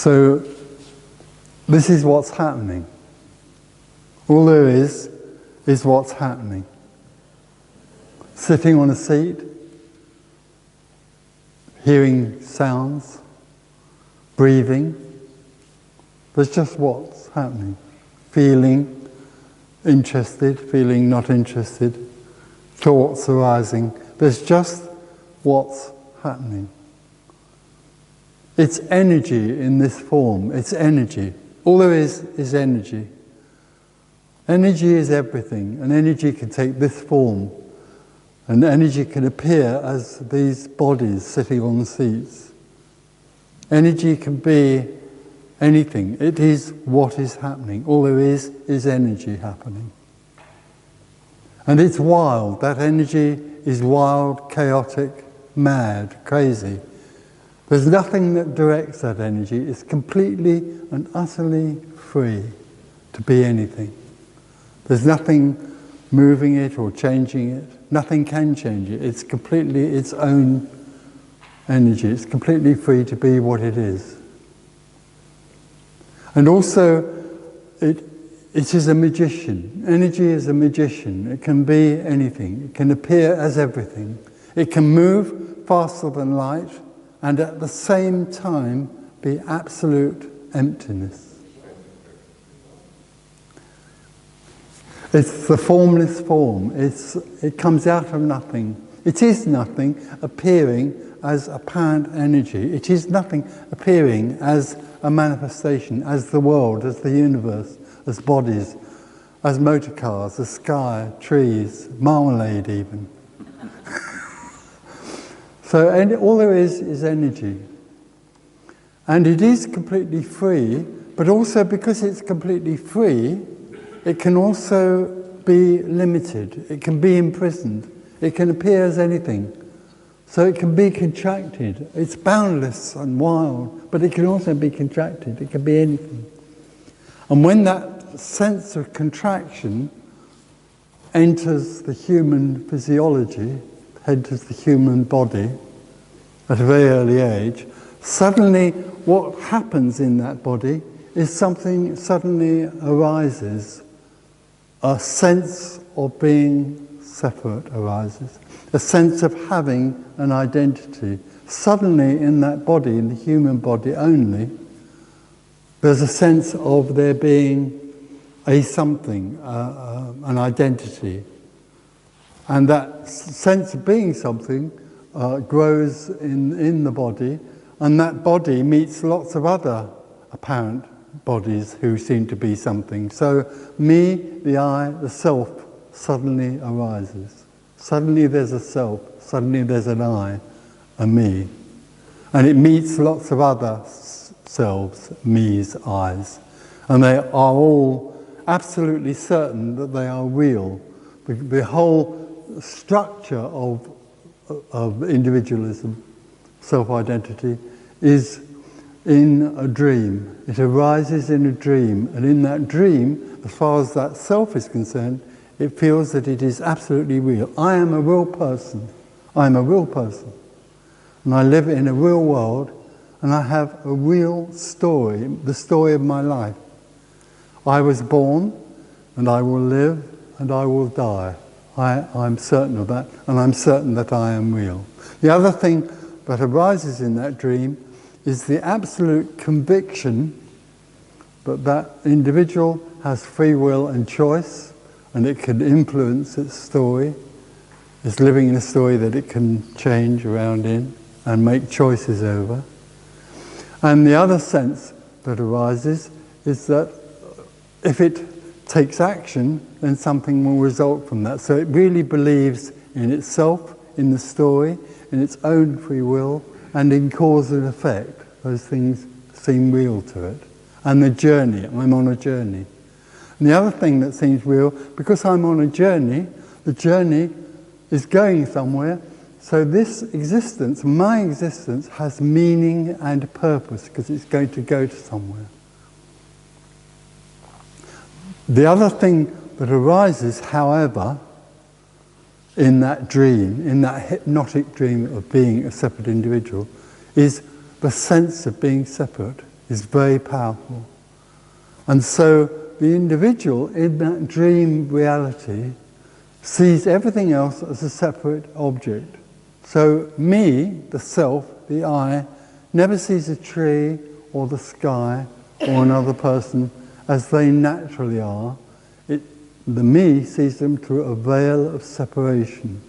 So this is what's happening. All there is what's happening. Sitting on a seat, hearing sounds, breathing, there's just what's happening. Feeling interested, feeling not interested, thoughts arising, there's just what's happening. It's energy in this form, it's energy. All there is energy. Energy is everything, and energy can take this form, and energy can appear as these bodies sitting on the seats. Energy can be anything. It is what is happening. All there is energy happening. And it's wild. That energy is wild, chaotic, mad, crazy. There's nothing that directs that energy. It's completely and utterly free to be anything. There's nothing moving it or changing it. Nothing can change it. It's completely its own energy. It's completely free to be what it is. And also, it is a magician. Energy is a magician. It can be anything. It can appear as everything. It can move faster than light and at the same time be absolute emptiness. It's the formless form. It comes out of nothing. It is nothing appearing as apparent energy. It is nothing appearing as a manifestation, as the world, as the universe, as bodies, as motor cars, the sky, trees, marmalade even. So all there is energy. And it is completely free, but also because it's completely free, it can also be limited. It can be imprisoned. It can appear as anything. So it can be contracted. It's boundless and wild, but it can also be contracted. It can be anything. And when that sense of contraction enters the human physiology, enters the human body at a very early age, suddenly what happens in that body is something suddenly arises. A sense of being separate arises. A sense of having an identity. Suddenly in that body, in the human body only, there's a sense of there being a something, an identity. And that sense of being something grows in the body, and that body meets lots of other apparent bodies who seem to be something. So me, the I, the self suddenly arises. Suddenly there's a self, suddenly there's an I, a me. And it meets lots of other selves, me's, I's. And they are all absolutely certain that they are real. The whole structure of individualism, self-identity, is in a dream. It arises in a dream, and in that dream, as far as that self is concerned, it feels that it is absolutely real. I am a real person. I am a real person. And I live in a real world, and I have a real story, the story of my life. I was born, and I will live, and I will die. I'm certain of that, and I'm certain that I am real. The other thing that arises in that dream is the absolute conviction that that individual has free will and choice, and it can influence its story. It's living in a story that it can change around in and make choices over. And the other sense that arises is that if it takes action, then something will result from that. So it really believes in itself, in the story, in its own free will, and in cause and effect. Those things seem real to it. And the journey, I'm on a journey. And the other thing that seems real, because I'm on a journey, the journey is going somewhere, so this existence, my existence, has meaning and purpose, because it's going to go to somewhere. The other thing that arises, however, in that dream, in that hypnotic dream of being a separate individual, is the sense of being separate. is very powerful. And so the individual in that dream reality sees everything else as a separate object. So me, the self, the I, never sees a tree or the sky or another person as they naturally are. The me sees them through a veil of separation.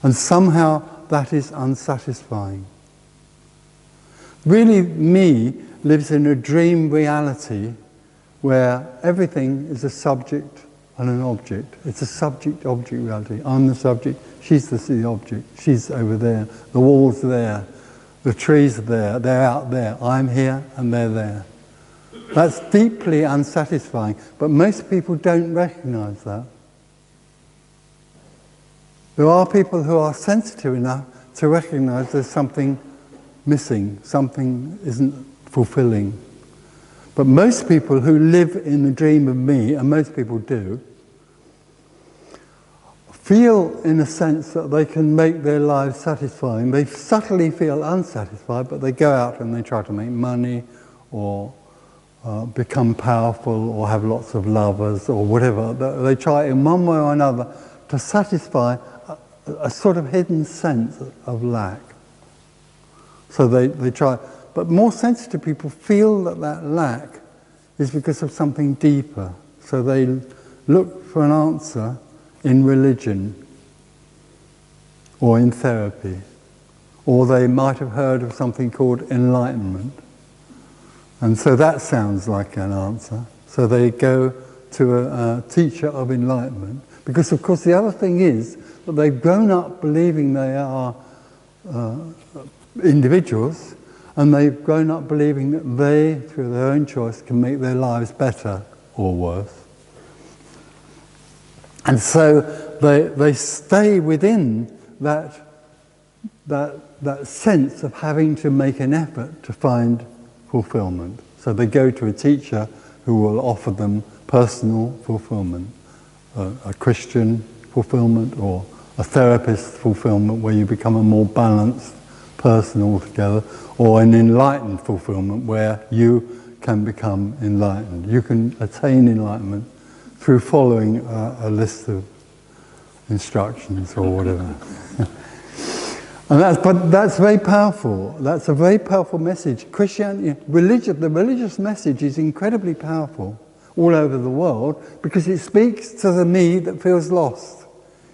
And somehow that is unsatisfying. Really, me lives in a dream reality where everything is a subject and an object. It's a subject-object reality. I'm the subject, she's the object, she's over there, the wall's there, the trees are there, they're out there, I'm here and they're there. That's deeply unsatisfying, but most people don't recognize that. There are people who are sensitive enough to recognize there's something missing, something isn't fulfilling. But most people who live in the dream of me, and most people do, feel in a sense that they can make their lives satisfying. They subtly feel unsatisfied, but they go out and they try to make money or become powerful or have lots of lovers or whatever. They try in one way or another to satisfy a sort of hidden sense of lack. So they try. But more sensitive people feel that that lack is because of something deeper. So they look for an answer in religion or in therapy. Or they might have heard of something called enlightenment. And so that sounds like an answer. So they go to a teacher of enlightenment. Because of course the other thing is that they've grown up believing they are individuals, and they've grown up believing that they, through their own choice, can make their lives better or worse. And so they stay within that sense of having to make an effort to find fulfillment. So they go to a teacher who will offer them personal fulfillment, a Christian fulfillment or a therapist fulfillment where you become a more balanced person altogether, or an enlightened fulfillment where you can become enlightened. You can attain enlightenment through following a list of instructions or whatever. But that's very powerful. That's a very powerful message. Christianity, the religious message is incredibly powerful all over the world because it speaks to the me that feels lost.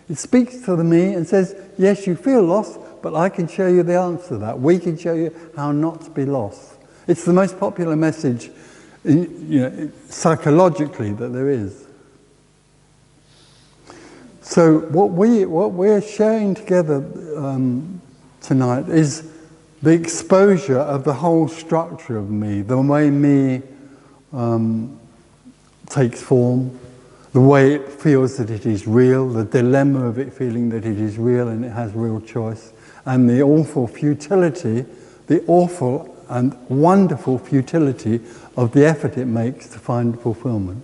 It speaks to the me and says, yes, you feel lost, but I can show you the answer to that. We can show you how not to be lost. It's the most popular message psychologically that there is. So what we're sharing together tonight is the exposure of the whole structure of me, the way me takes form, the way it feels that it is real, the dilemma of it feeling that it is real and it has real choice, and the awful futility, the awful and wonderful futility of the effort it makes to find fulfillment.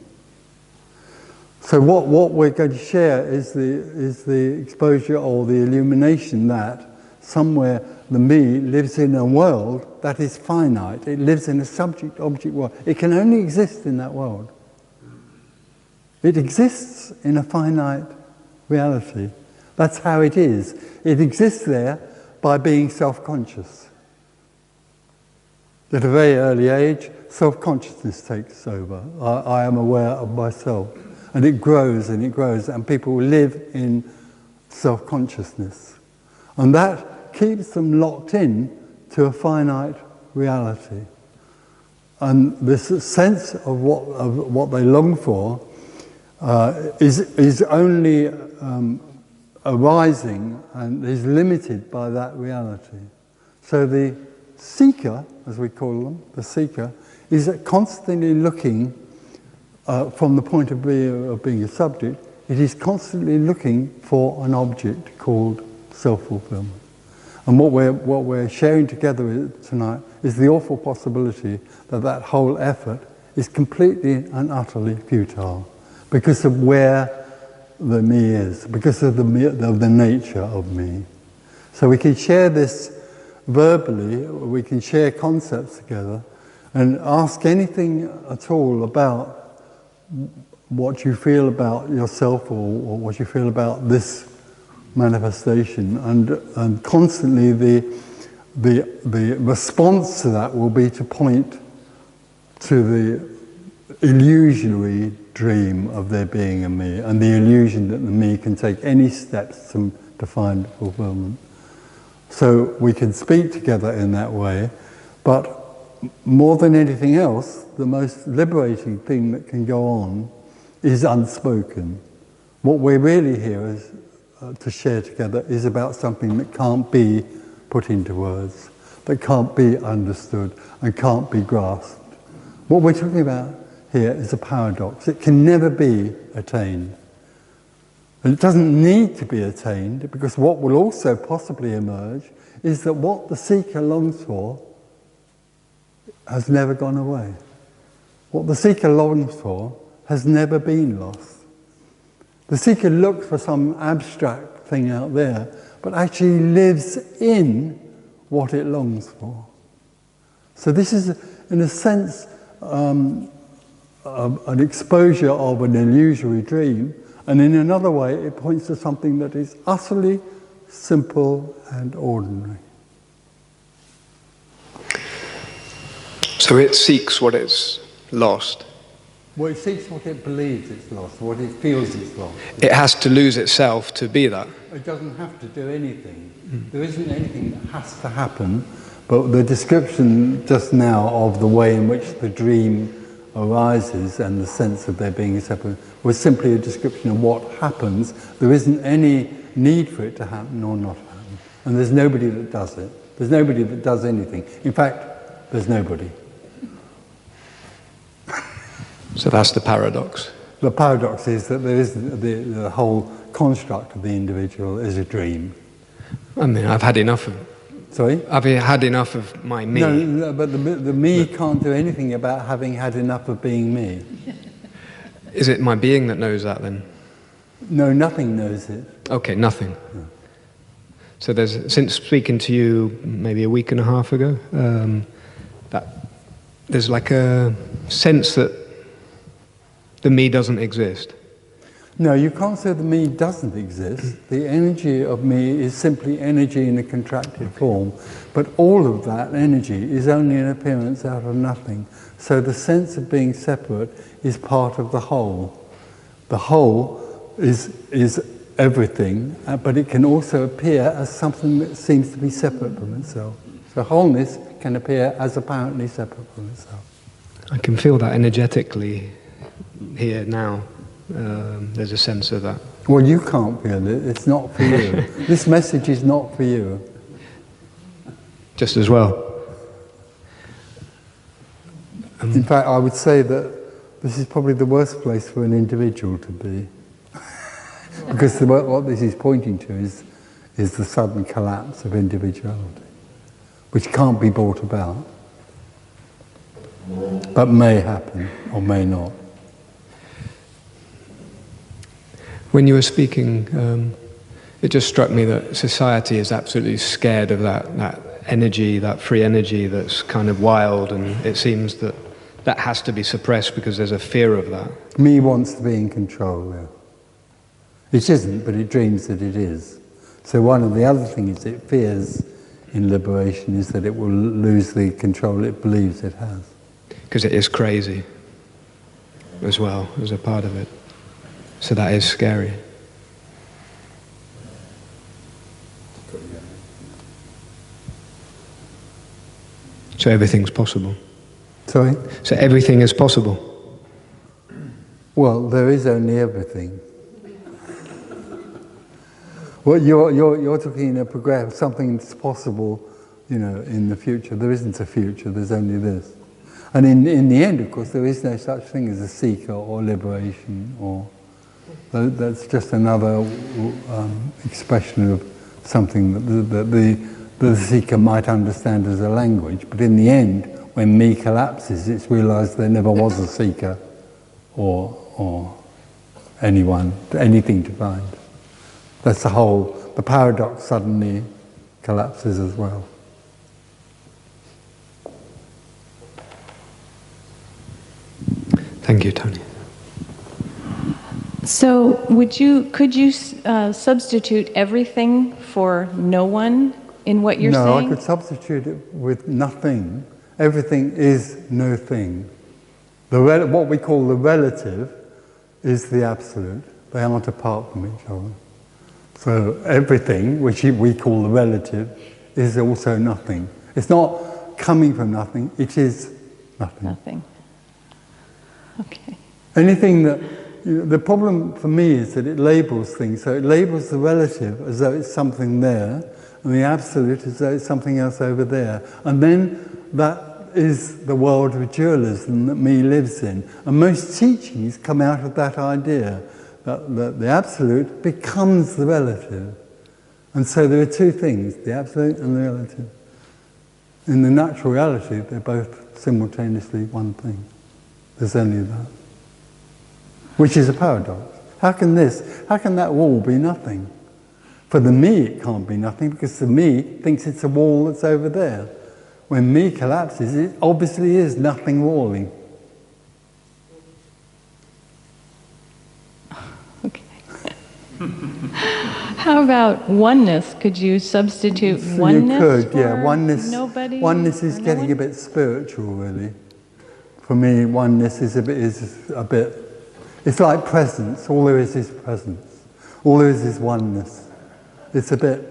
So what we're going to share is the exposure or the illumination that somewhere the me lives in a world that is finite. It lives in a subject-object world. It can only exist in that world. It exists in a finite reality. That's how it is. It exists there by being self-conscious. At a very early age, self-consciousness takes over. I am aware of myself. And it grows, and people live in self-consciousness. And that keeps them locked in to a finite reality. And this sense of what they long for is only arising and is limited by that reality. So the seeker, as we call them, the seeker, is constantly looking from the point of view of being a subject, it is constantly looking for an object called self-fulfillment. And what we're sharing together tonight is the awful possibility that that whole effort is completely and utterly futile because of where the me is, because of the nature of me. So we can share this verbally, we can share concepts together, And ask anything at all about what you feel about yourself or what you feel about this manifestation, and constantly the response to that will be to point to the illusory dream of there being a me, and the illusion that the me can take any steps to find fulfillment. So we can speak together in that way, but more than anything else, the most liberating thing that can go on is unspoken. What we're really here is to share together is about something that can't be put into words, that can't be understood and can't be grasped. What we're talking about here is a paradox. It can never be attained. And it doesn't need to be attained, because what will also possibly emerge is that what the seeker longs for has never gone away. What the seeker longs for has never been lost. The seeker looks for some abstract thing out there, but actually lives in what it longs for. So this is, in a sense, an exposure of an illusory dream, and in another way it points to something that is utterly simple and ordinary. So it seeks what it's lost. Well, it seeks what it believes it's lost, what it feels it's lost. It has to lose itself to be that. It doesn't have to do anything. There isn't anything that has to happen, but the description just now of the way in which the dream arises and the sense of there being a separate was simply a description of what happens. There isn't any need for it to happen or not happen. And there's nobody that does it. There's nobody that does anything. In fact, there's nobody. So that's the paradox. The paradox is that there is the whole construct of the individual is a dream. I mean, I've had enough of... Sorry? I've had enough of my me. No, but the me can't do anything about having had enough of being me. Is it my being that knows that then? No, nothing knows it. Okay, nothing. No. So since speaking to you maybe a week and a half ago, that there's like a sense that the me doesn't exist. No, you can't say the me doesn't exist. The energy of me is simply energy in a contracted form, but all of that energy is only an appearance out of nothing. So the sense of being separate is part of the whole. The whole is everything, but it can also appear as something that seems to be separate from itself. So wholeness can appear as apparently separate from itself. I can feel that energetically here now. There's a sense of that. Well, you can't feel it. It's not for you. This message is not for you. Just as well. In fact, I would say that this is probably the worst place for an individual to be. Because what this is pointing to is the sudden collapse of individuality, which can't be brought about, but may happen or may not. When you were speaking, it just struck me that society is absolutely scared of that energy, that free energy that's kind of wild, and it seems that has to be suppressed because there's a fear of that. Me wants to be in control, yeah. It isn't, but it dreams that it is. So one of the other things it fears in liberation is that it will lose the control it believes it has. Because it is crazy as well, as a part of it. So that is scary. So everything's possible. Sorry? So everything is possible. Well, there is only everything. Well, you're talking in a progress, something that's possible, in the future. There isn't a future, there's only this. And in the end, of course, there is no such thing as a seeker or liberation, or that's just another expression of something that the seeker might understand as a language. But in the end, when me collapses, it's realized there never was a seeker or anything to find. That's the paradox suddenly collapses as well. Thank you, Tony. So could you substitute everything for no one in what you're saying? No, I could substitute it with nothing. Everything is no thing. What we call the relative is the absolute. They aren't apart from each other. So everything, which we call the relative, is also nothing. It's not coming from nothing, it is nothing. Nothing. Okay. Anything that, the problem for me is that it labels things. So it labels the relative as though it's something there, and the absolute as though it's something else over there. And then that is the world of dualism that me lives in. And most teachings come out of that idea, that the absolute becomes the relative. And so there are two things, the absolute and the relative. In the natural reality, they're both simultaneously one thing. There's only that. Which is a paradox. How can that wall be nothing? For the me, it can't be nothing, because the me thinks it's a wall that's over there. When me collapses, it obviously is nothing walling. Okay. How about oneness? Could you substitute oneness? You could, for yeah. Nobody. Oneness is getting one? a bit spiritual, really. For me, oneness is a bit. It's like presence. All there is presence. All there is oneness. It's a bit.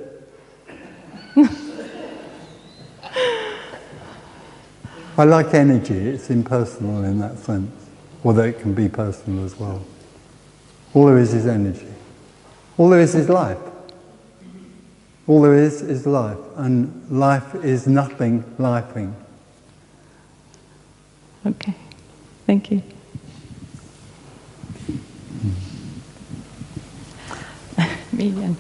I like energy. It's impersonal in that sense, although it can be personal as well. All there is energy. All there is life. All there is life, and life is nothing lifing. Okay, thank you. Me again.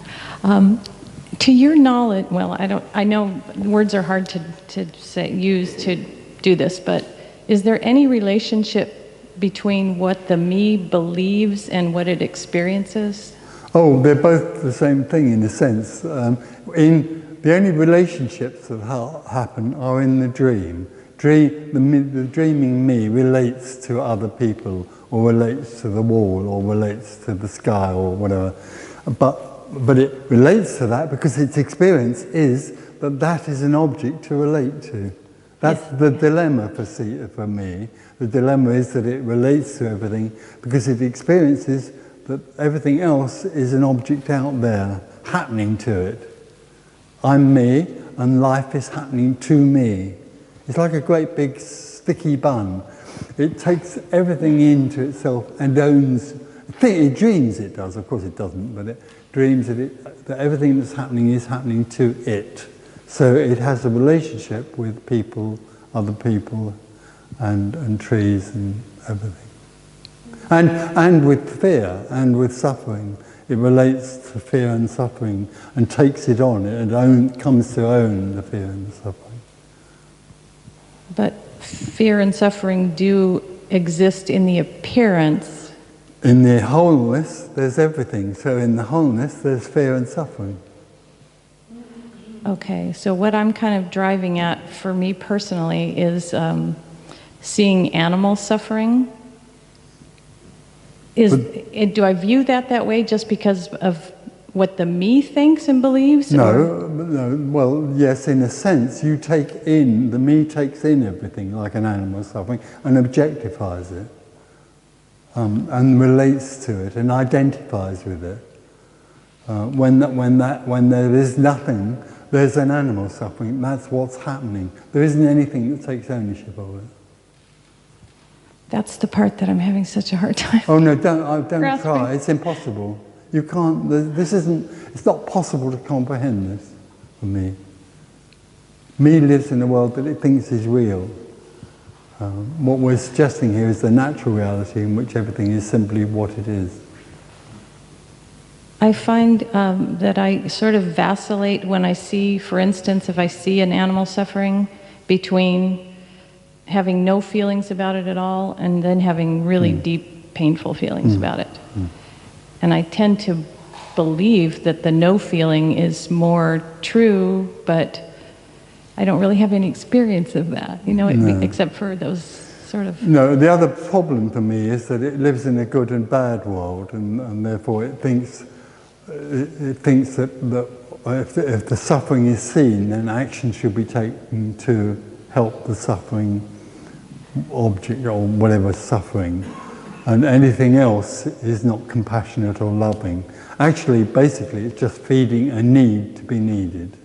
To your knowledge, well, I know words are hard to use to do this, but is there any relationship between what the me believes and what it experiences? Oh, they're both the same thing in a sense. The only relationships that happen are in the dream. The dreaming me relates to other people, or relates to the wall, or relates to the sky, or whatever. But it relates to that because its experience is that is an object to relate to. That's the dilemma for me. The dilemma is that it relates to everything because it experiences that everything else is an object out there, happening to it. I'm me, and life is happening to me. It's like a great big sticky bun. It takes everything into itself and owns. It dreams it does, of course it doesn't, but it dreams that everything that's happening is happening to it. So it has a relationship with people, other people, and trees and everything. And with fear and with suffering. It relates to fear and suffering and takes it on. It comes to own the fear and the suffering. But fear and suffering do exist in the appearance. In the wholeness, there's everything. So in the wholeness, there's fear and suffering. Okay, so what I'm kind of driving at for me personally is seeing animal suffering. Do I view that way just because of what the me thinks and believes? No. Well, yes, in a sense, the me takes in everything like an animal suffering and objectifies it, and relates to it and identifies with it. When there is nothing, there's an animal suffering. That's what's happening. There isn't anything that takes ownership of it. That's the part that I'm having such a hard time. Oh no! Don't try. It's impossible. You can't. It's not possible to comprehend this for me. Me lives in a world that it thinks is real. What we're suggesting here is the natural reality in which everything is simply what it is. I find that I sort of vacillate when I see, for instance, if I see an animal suffering, between having no feelings about it at all and then having really deep, painful feelings about it. And I tend to believe that the no feeling is more true, but I don't really have any experience of that, except for those sort of... No, the other problem for me is that it lives in a good and bad world, and therefore it thinks that if the suffering is seen, then action should be taken to help the suffering object or whatever suffering, and anything else is not compassionate or loving. Actually, basically, it's just feeding a need to be needed.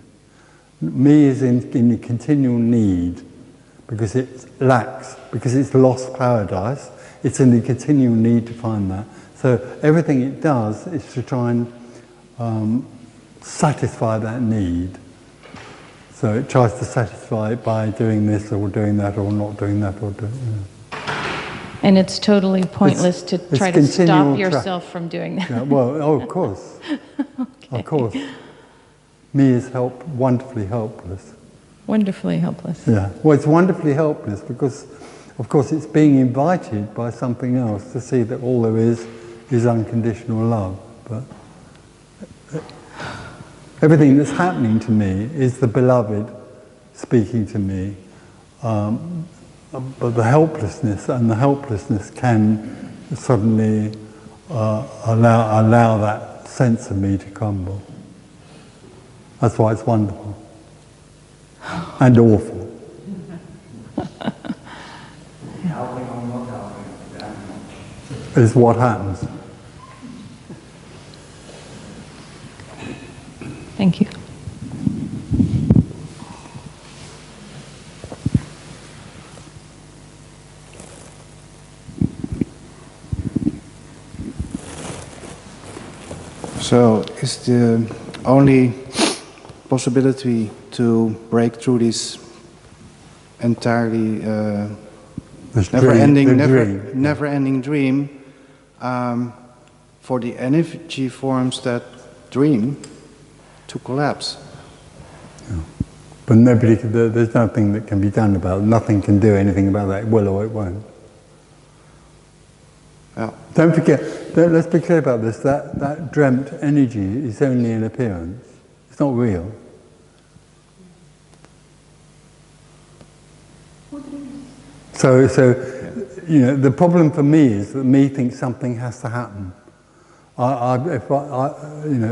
Me is in a continual need because it lacks, because it's lost paradise. It's in the continual need to find that. So everything it does is to try and satisfy that need. So it tries to satisfy it by doing this or doing that or not doing that or doing And it's totally pointless to try to stop yourself from doing that. Yeah, well, of course. Okay. Of course. Me is wonderfully helpless. Wonderfully helpless. Yeah. Well, it's wonderfully helpless because, of course, it's being invited by something else to see that all there is unconditional love. But everything that's happening to me is the beloved speaking to me. But the helplessness can suddenly allow that sense of me to crumble. That's why it's wonderful and awful. Helping or not helping Is what happens. Thank you. So, is the only possibility to break through this entirely never-ending dream for the energy forms that dream to collapse? Yeah. But there's nothing that can be done about it. Nothing can do anything about that. It will or it won't. Yeah. Don't forget, let's be clear about this, that dreamt energy is only an appearance. It's not real. So you know, the problem for me is that me thinks something has to happen.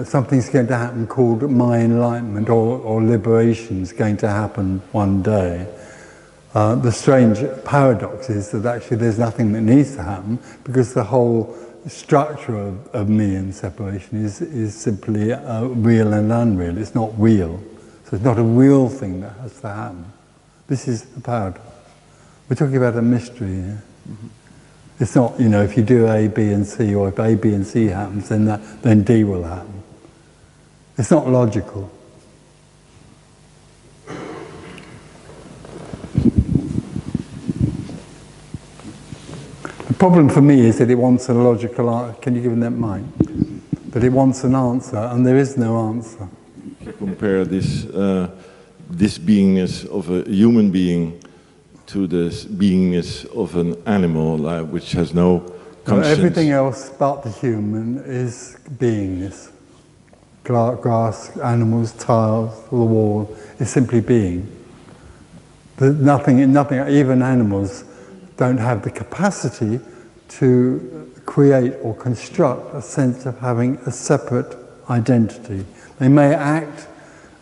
Something's going to happen called my enlightenment or liberation is going to happen one day. The strange paradox is that actually there's nothing that needs to happen because the whole structure of me and separation is simply real and unreal. It's not real. So it's not a real thing that has to happen. This is a paradox. We're talking about a mystery here. Mm-hmm. It's not, if you do A, B and C, or if A, B and C happens, then D will happen. It's not logical. The problem for me is that it wants a logical answer. Can you give them that mic? That it wants an answer, and there is no answer. If you compare this beingness of a human being to the beingness of an animal, which has no conscience. Everything else but the human is beingness. Grass, animals, tiles, the wall is simply being. Nothing, even animals don't have the capacity to create or construct a sense of having a separate identity. They may act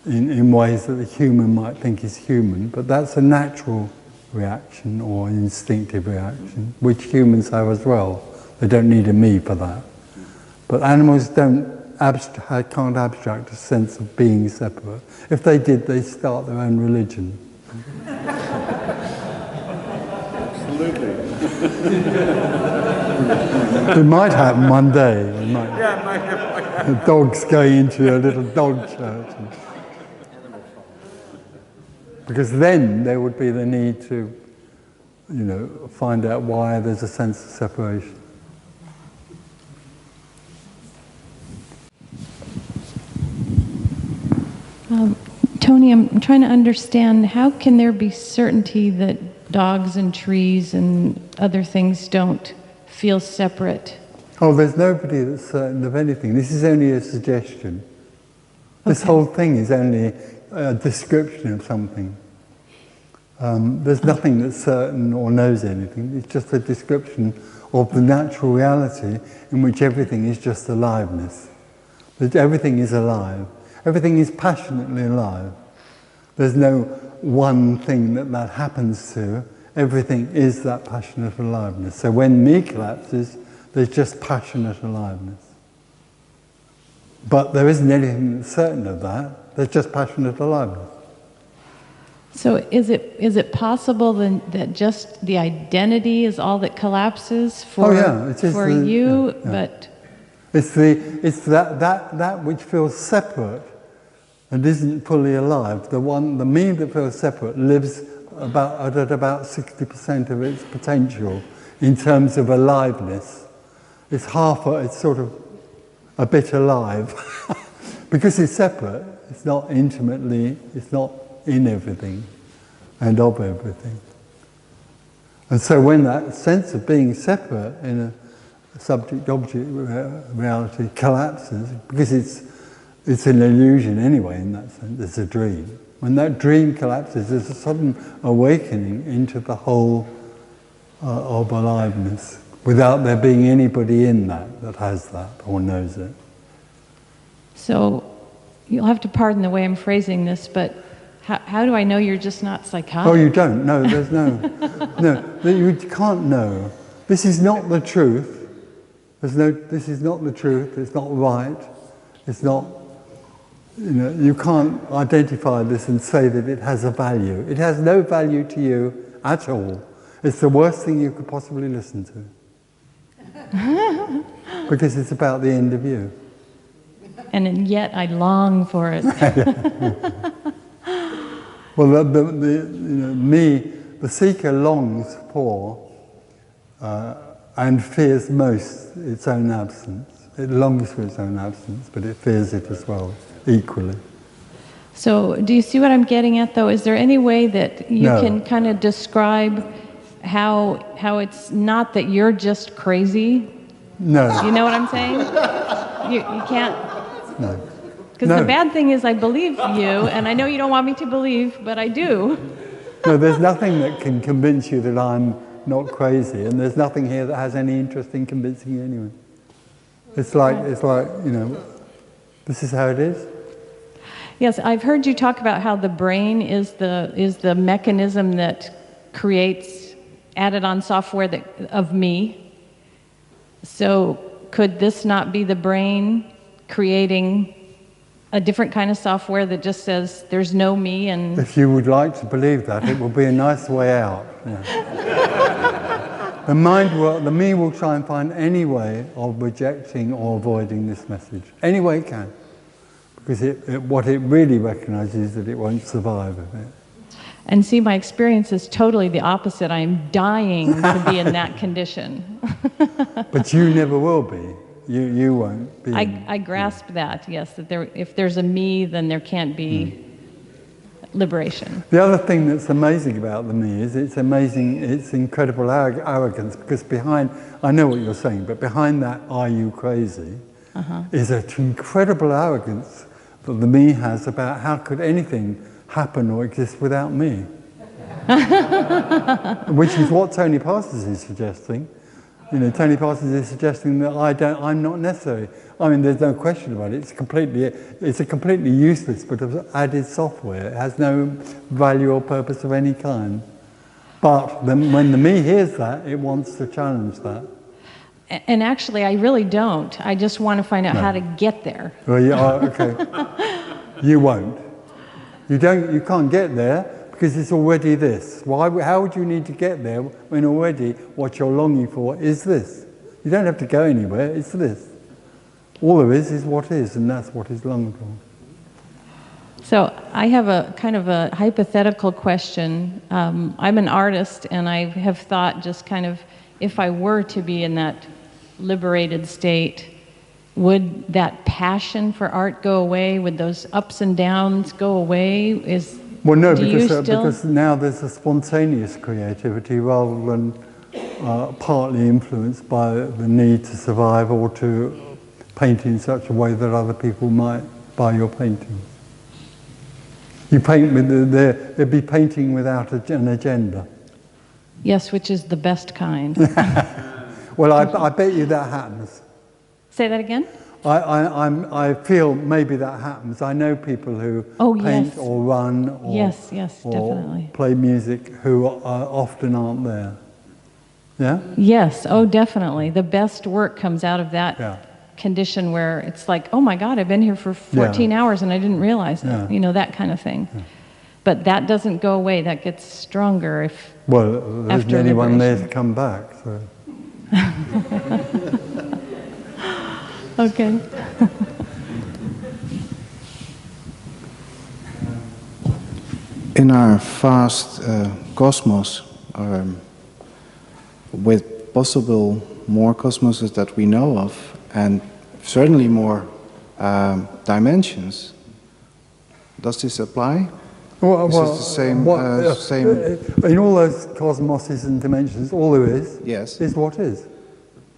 in ways that the human might think is human, but that's a natural reaction or instinctive reaction, which humans have as well. They don't need a me for that. But animals can't abstract a sense of being separate. If they did, they'd start their own religion. Absolutely. It might happen one day. Dogs going into a little dog church. Because then there would be the need to, find out why there's a sense of separation. Tony, I'm trying to understand, how can there be certainty that dogs and trees and other things don't feel separate? Oh, there's nobody that's certain of anything. This is only a suggestion. This whole thing is only a description of something. There's nothing that's certain or knows anything. It's just a description of the natural reality in which everything is just aliveness. That everything is alive. Everything is passionately alive. There's no one thing that happens to. Everything is that passionate aliveness. So when me collapses, there's just passionate aliveness. But there isn't anything certain of that. There's just passionate aliveness. So is it possible then that just the identity is all that collapses for you? Yeah. But it's that which feels separate and isn't fully alive. The me that feels separate lives at about 60% of its potential in terms of aliveness. It's sort of a bit alive. Because it's separate, it's not intimately, it's not in everything and of everything. And so when that sense of being separate in a subject-object reality collapses, because it's an illusion anyway in that sense, it's a dream. When that dream collapses, there's a sudden awakening into the whole of aliveness, without there being anybody in that has that or knows it. so you'll have to pardon the way I'm phrasing this, but how do I know you're just not psychotic? Oh, you don't? No, there's no. You can't know. This is not the truth. This is not the truth. It's not right. It's not, you can't identify this and say that it has a value. It has no value to you at all. It's the worst thing you could possibly listen to. Because it's about the end of you. And yet I long for it. Well, the seeker longs for and fears most its own absence. It longs for its own absence, but it fears it as well, equally. So do you see what I'm getting at, though? Is there any way that you No. can kind of describe how it's not that you're just crazy? No. You know what I'm saying? You can't... No. Because No. the bad thing is I believe you, and I know you don't want me to believe, but I do. No, there's nothing that can convince you that I'm not crazy, and there's nothing here that has any interest in convincing you anyway. It's like, this is how it is. Yes, I've heard you talk about how the brain is the mechanism that creates added-on software of me. So could this not be the brain creating a different kind of software that just says there's no me and... If you would like to believe that, it would be a nice way out. Yeah. The me will try and find any way of rejecting or avoiding this message. Any way it can. Because what it really recognizes is that it won't survive of it. And see, my experience is totally the opposite. I'm dying to be in that condition. But you never will be. You won't be. I grasp that, yes, that if there's a me, then there can't be liberation. The other thing that's amazing about the me is it's incredible arrogance, because I know what you're saying, but behind that, are you crazy, is an incredible arrogance that the me has about how could anything happen or exist without me. Which is what Tony Parsons is suggesting. Tony Parsons is suggesting that I'm not necessary. I mean, there's no question about it. It's a completely useless bit of added software. It has no value or purpose of any kind. But when the me hears that, it wants to challenge that. And actually, I really don't. I just want to find out how to get there. Well, okay. You won't. You can't get there. Because it's already this. How would you need to get there when already what you're longing for is this? You don't have to go anywhere, it's this. All there is what is, and that's what is longed for. So I have a kind of a hypothetical question. I'm an artist, and I have thought just kind of, if I were to be in that liberated state, would that passion for art go away? Would those ups and downs go away? Well, no, because now there's a spontaneous creativity rather than partly influenced by the need to survive or to paint in such a way that other people might buy your painting. You paint with they'd be painting without an agenda. Yes, which is the best kind. Well, I bet you that happens. Say that again? I feel maybe that happens. I know people who paint yes. or run or, yes, or definitely. play music who often aren't there. Yeah? Yes, oh, definitely. The best work comes out of that Yeah. condition where it's like, oh my God, I've been here for 14 hours and I didn't realize it. You know, that kind of thing. Yeah. But that doesn't go away. That gets stronger if well, there isn't anyone there to come back. So. Okay. In our vast cosmos, with possible more cosmoses that we know of, and certainly more dimensions, does this apply? Well, is this the same? In all those cosmoses and dimensions, all there is is what is.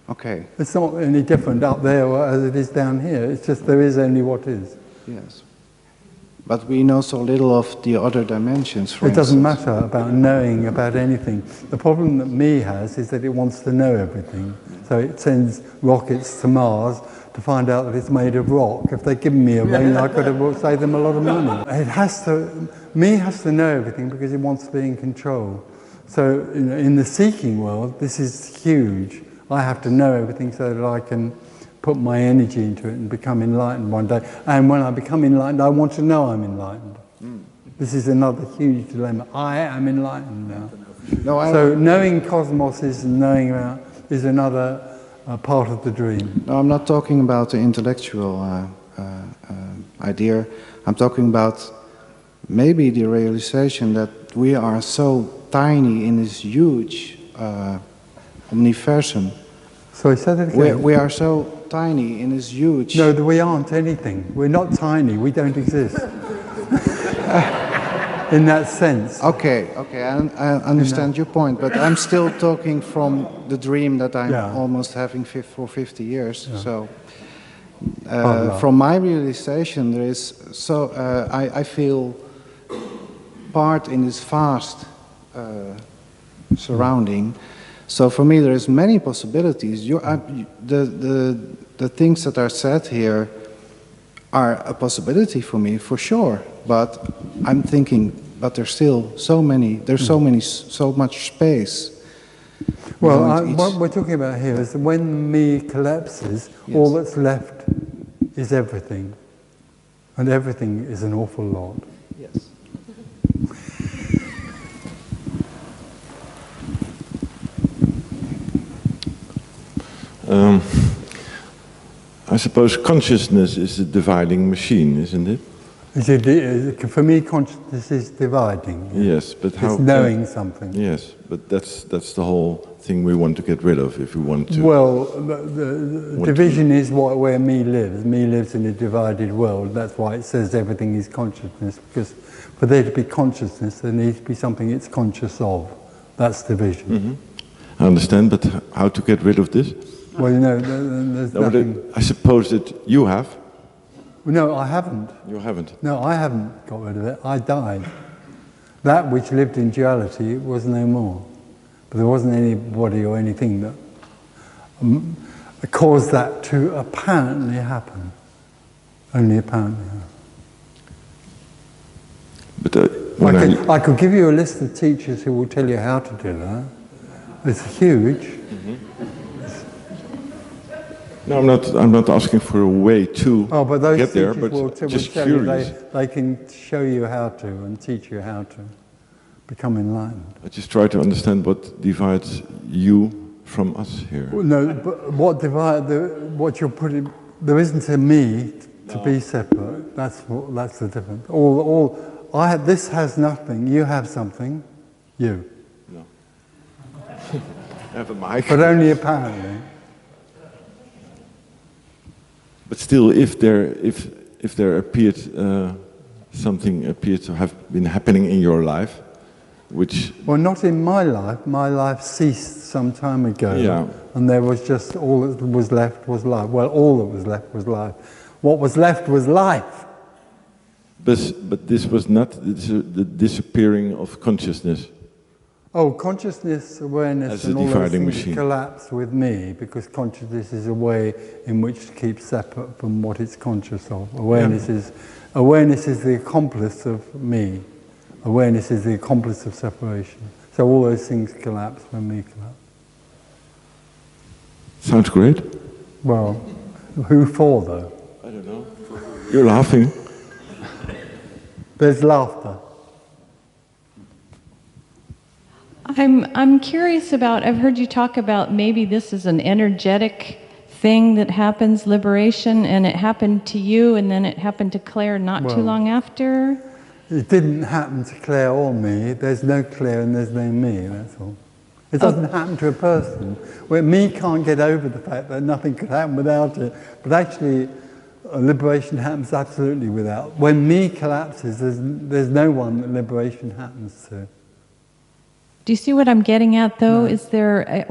Okay. It's not any different up there as it is down here. It's just there is only what is. Yes. But we know so little of the other dimensions, for instance. It doesn't matter about knowing about anything. The problem that me has is that it wants to know everything. So it sends rockets to Mars to find out that it's made of rock. If they'd given me a ring, I could have saved them a lot of money. It has to know everything because it wants to be in control. So in the seeking world, this is huge. I have to know everything so that I can put my energy into it and become enlightened one day. And when I become enlightened, I want to know I'm enlightened. This is another huge dilemma. I am enlightened now. So knowing cosmoses and knowing about is another part of the dream. No, I'm not talking about the intellectual idea. I'm talking about maybe the realization that we are so tiny in this huge omniversum. Sorry, say that again. We are so tiny in this huge... No, we aren't anything. We're not tiny. We don't exist. In that sense. Okay, I understand your point, but I'm still talking from the dream that I'm almost having for 50 years. Yeah. So, from my realization, there is I feel part in this vast surrounding. So for me, there is many possibilities. The things that are said here are a possibility for me, for sure. But I'm thinking, but there's still so much space. Well, what we're talking about here is when me collapses, all that's left is everything. And everything is an awful lot. Yes. I suppose consciousness is a dividing machine, isn't it? For me, consciousness is dividing. Yes, but how? It's knowing something. Yes, but that's the whole thing we want to get rid of if we want to. Well, the division is where me lives. Me lives in a divided world. That's why it says everything is consciousness, because for there to be consciousness, there needs to be something it's conscious of. That's division. Mm-hmm. I understand, but how to get rid of this? Well, there's nothing. I suppose that you have. No, I haven't. You haven't? No, I haven't got rid of it. I died. That which lived in duality was no more. But there wasn't anybody or anything that caused that to apparently happen. Only apparently. But I could give you a list of teachers who will tell you how to do that. It's huge. Mm-hmm. No, I'm not asking for a way to get there, but just curious. They can show you how to and teach you how to become enlightened. I just try to understand what divides you from us here. Well, no, but what you're putting, there isn't a me to be separate. That's the difference. This has nothing. You have something. You. No. I have a mic. But only apparently. But still, if there appeared something appeared to have been happening in your life, which... Well, not in my life. My life ceased some time ago. Yeah. And there was just all that was left was life. Well, all that was left was life. What was left was life. But this was not the disappearing of consciousness. Oh, consciousness, awareness, As a and all those dividing things machine. collapse with me, because consciousness is a way in which to keep separate from what it's conscious of. Awareness is the accomplice of me. Awareness is the accomplice of separation. So all those things collapse when me collapse. Sounds great. Well, who for though? I don't know. You're laughing. There's laughter. I'm curious about, I've heard you talk about maybe this is an energetic thing that happens, liberation, and it happened to you and then it happened to Claire not too long after. It didn't happen to Claire or me. There's no Claire and there's no me, that's all. It doesn't happen to a person. Where me can't get over the fact that nothing could happen without it, but actually liberation happens absolutely without. When me collapses, there's no one that liberation happens to. Do you see what I'm getting at, though? No. Is there?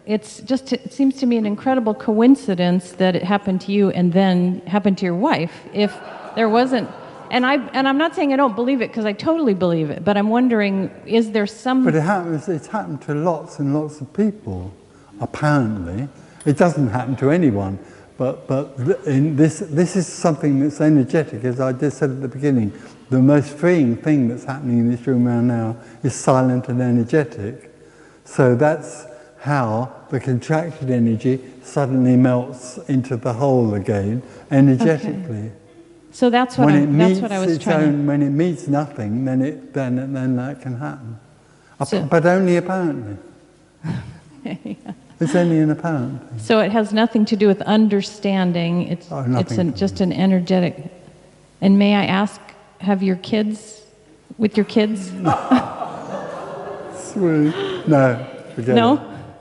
It seems to me an incredible coincidence that it happened to you and then happened to your wife. If there wasn't, and I'm not saying I don't believe it because I totally believe it, but I'm wondering, is there some? But it's happened to lots and lots of people. Apparently, it doesn't happen to anyone. But this is something that's energetic, as I just said at the beginning. The most freeing thing that's happening in this room right now is silent and energetic. So that's how the contracted energy suddenly melts into the whole again, energetically. Okay. So that's what I was trying. When it meets nothing, then that can happen. But only apparently. Yeah. It's only an apparent thing. So it has nothing to do with understanding. It's just an energetic. And may I ask, have your kids, with your kids? Sweet. No, forget it.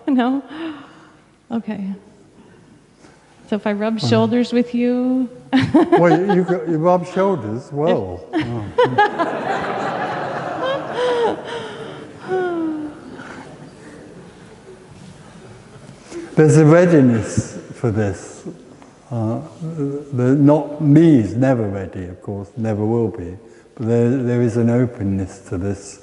No? Okay. So if I rub shoulders with you? Well, you rub shoulders, well. There's a readiness for this. Me is never ready, of course, never will be. But there is an openness to this.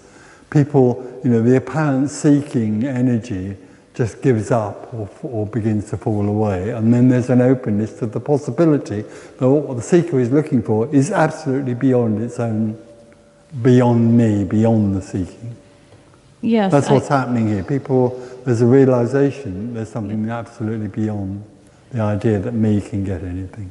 People, the apparent seeking energy just gives up or begins to fall away. And then there's an openness to the possibility that what the seeker is looking for is absolutely beyond its own, beyond me, beyond the seeking. Yes. That's what's happening here. There's a realization there's something absolutely beyond the idea that me can get anything.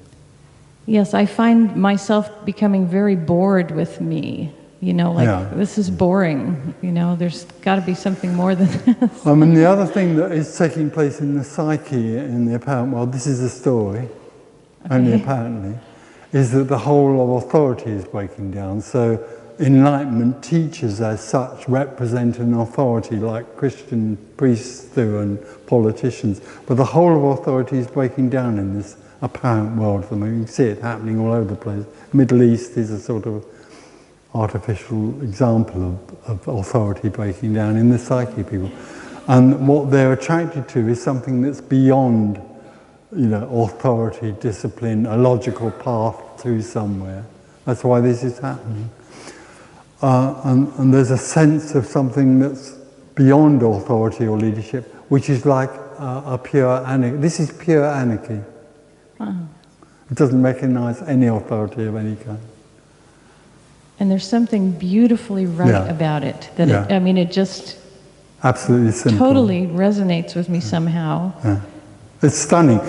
Yes, I find myself becoming very bored with me. This is boring. There's got to be something more than this. The other thing that is taking place in the psyche, in the apparent world, this is a story, only apparently, is that the whole of authority is breaking down. So Enlightenment teachers as such represent an authority like Christian priests do and politicians, but the whole of authority is breaking down in this apparent world. You can see it happening all over the place. Middle East is a sort of artificial example of authority breaking down in the psyche people. And what they're attracted to is something that's beyond, authority, discipline, a logical path to somewhere. That's why this is happening. And there's a sense of something that's beyond authority or leadership, which is like a pure anarchy. This is pure anarchy. It doesn't recognize any authority of any kind. And there's something beautifully right about it. It just absolutely simple. Totally resonates with me somehow. Yeah. It's stunning.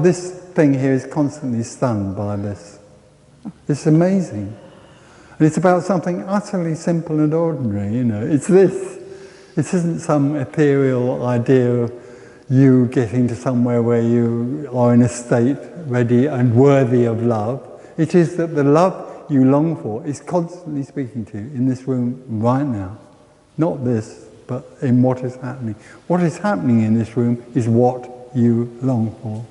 This thing here is constantly stunned by this. It's amazing. And it's about something utterly simple and ordinary, It's this. This isn't some ethereal idea of you getting to somewhere where you are in a state ready and worthy of love. It is that the love you long for is constantly speaking to you in this room right now. Not this, but in what is happening. What is happening in this room is what you long for.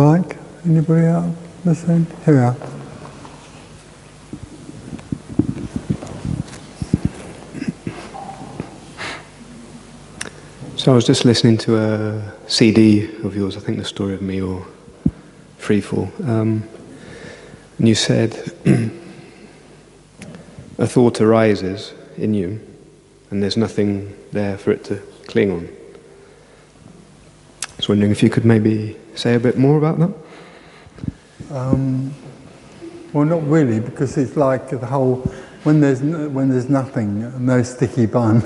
Mike? Anybody else? Listen? Here we are. So I was just listening to a CD of yours, I think The Story of Me or Freefall, and you said a thought arises in you and there's nothing there for it to cling on. I was wondering if you could maybe say a bit more about that? Well, not really, because it's like the whole, when there's nothing, no sticky bun,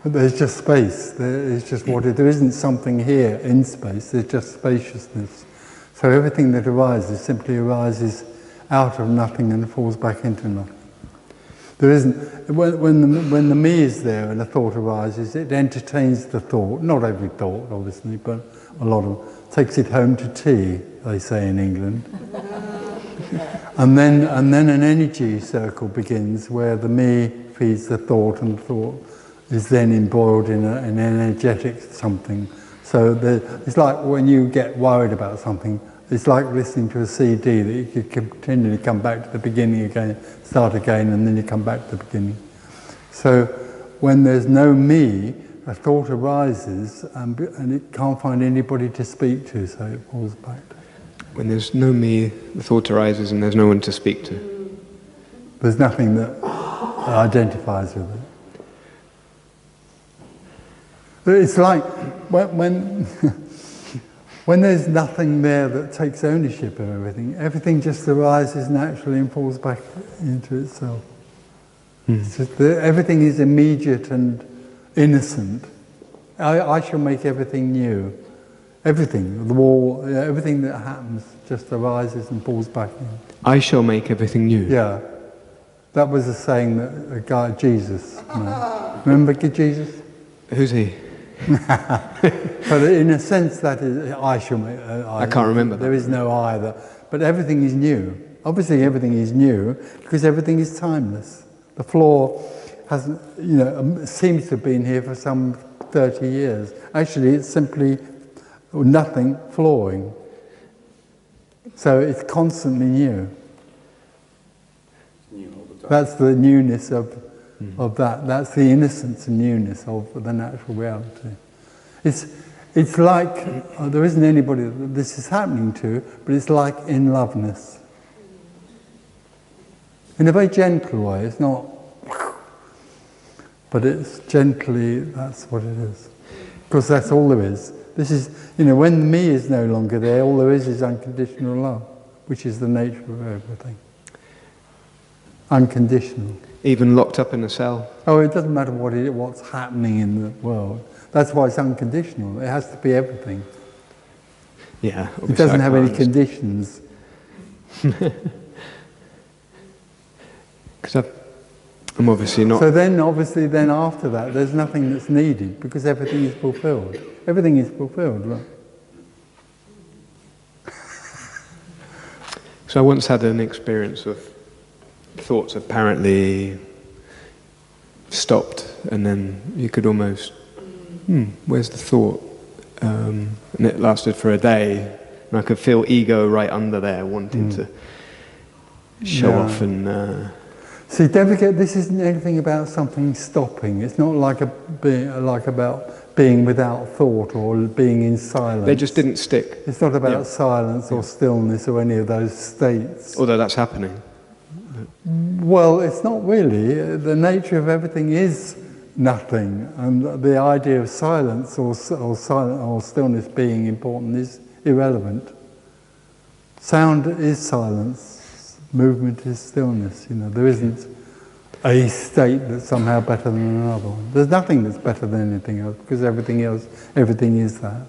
there's just space. There isn't something here in space, there's just spaciousness. So everything that arises simply arises out of nothing and falls back into nothing. There isn't, when the me is there and a thought arises, it entertains the thought, not every thought obviously, but a lot of them, takes it home to tea, they say in England. and then an energy circle begins where the me feeds the thought and the thought is then embroiled in an energetic something. So it's like when you get worried about something, it's like listening to a CD that you could continually come back to the beginning again, start again, and then you come back to the beginning. So when there's no me, a thought arises and it can't find anybody to speak to, so it falls back. When there's no me, the thought arises and there's no one to speak to. There's nothing that identifies with it. But it's like when there's nothing there that takes ownership of everything, everything just arises naturally and falls back into itself. It's just everything is immediate and innocent. I shall make everything new. Everything, the wall, everything that happens just arises and falls back in. I shall make everything new. Yeah. That was a saying that a guy, Jesus, remember Jesus? Who's he? But in a sense that is, I shall make... I can't remember that. There is no I, but everything is new. Obviously everything is new because everything is timeless. The floor hasn't, seems to have been here for some 30 years. Actually it's simply nothing flooring. So it's constantly new. That's the newness of that. That's the innocence and newness of the natural reality. It's like, there isn't anybody that this is happening to, but it's like in loveness. In a very gentle way, it's not, but it's gently, that's what it is. Because that's all there is. This is, when the me is no longer there, all there is unconditional love, which is the nature of everything. Unconditional. Even locked up in a cell? Oh, it doesn't matter what's happening in the world. That's why it's unconditional. It has to be everything. Yeah. It doesn't have any conditions. Because I'm obviously not... So then, after that, there's nothing that's needed because everything is fulfilled. Everything is fulfilled, right? So I once had an experience of thoughts apparently stopped, and then you could almost, where's the thought? And it lasted for a day, and I could feel ego right under there, wanting to show off and... See, don't forget, this isn't anything about something stopping. It's not like about being without thought or being in silence. They just didn't stick. It's not about silence or stillness or any of those states. Although that's happening. Well, it's not really. The nature of everything is nothing, and the idea of silence or stillness being important is irrelevant. Sound is silence. Movement is stillness. There isn't a state that's somehow better than another one. There's nothing that's better than anything else because everything is that.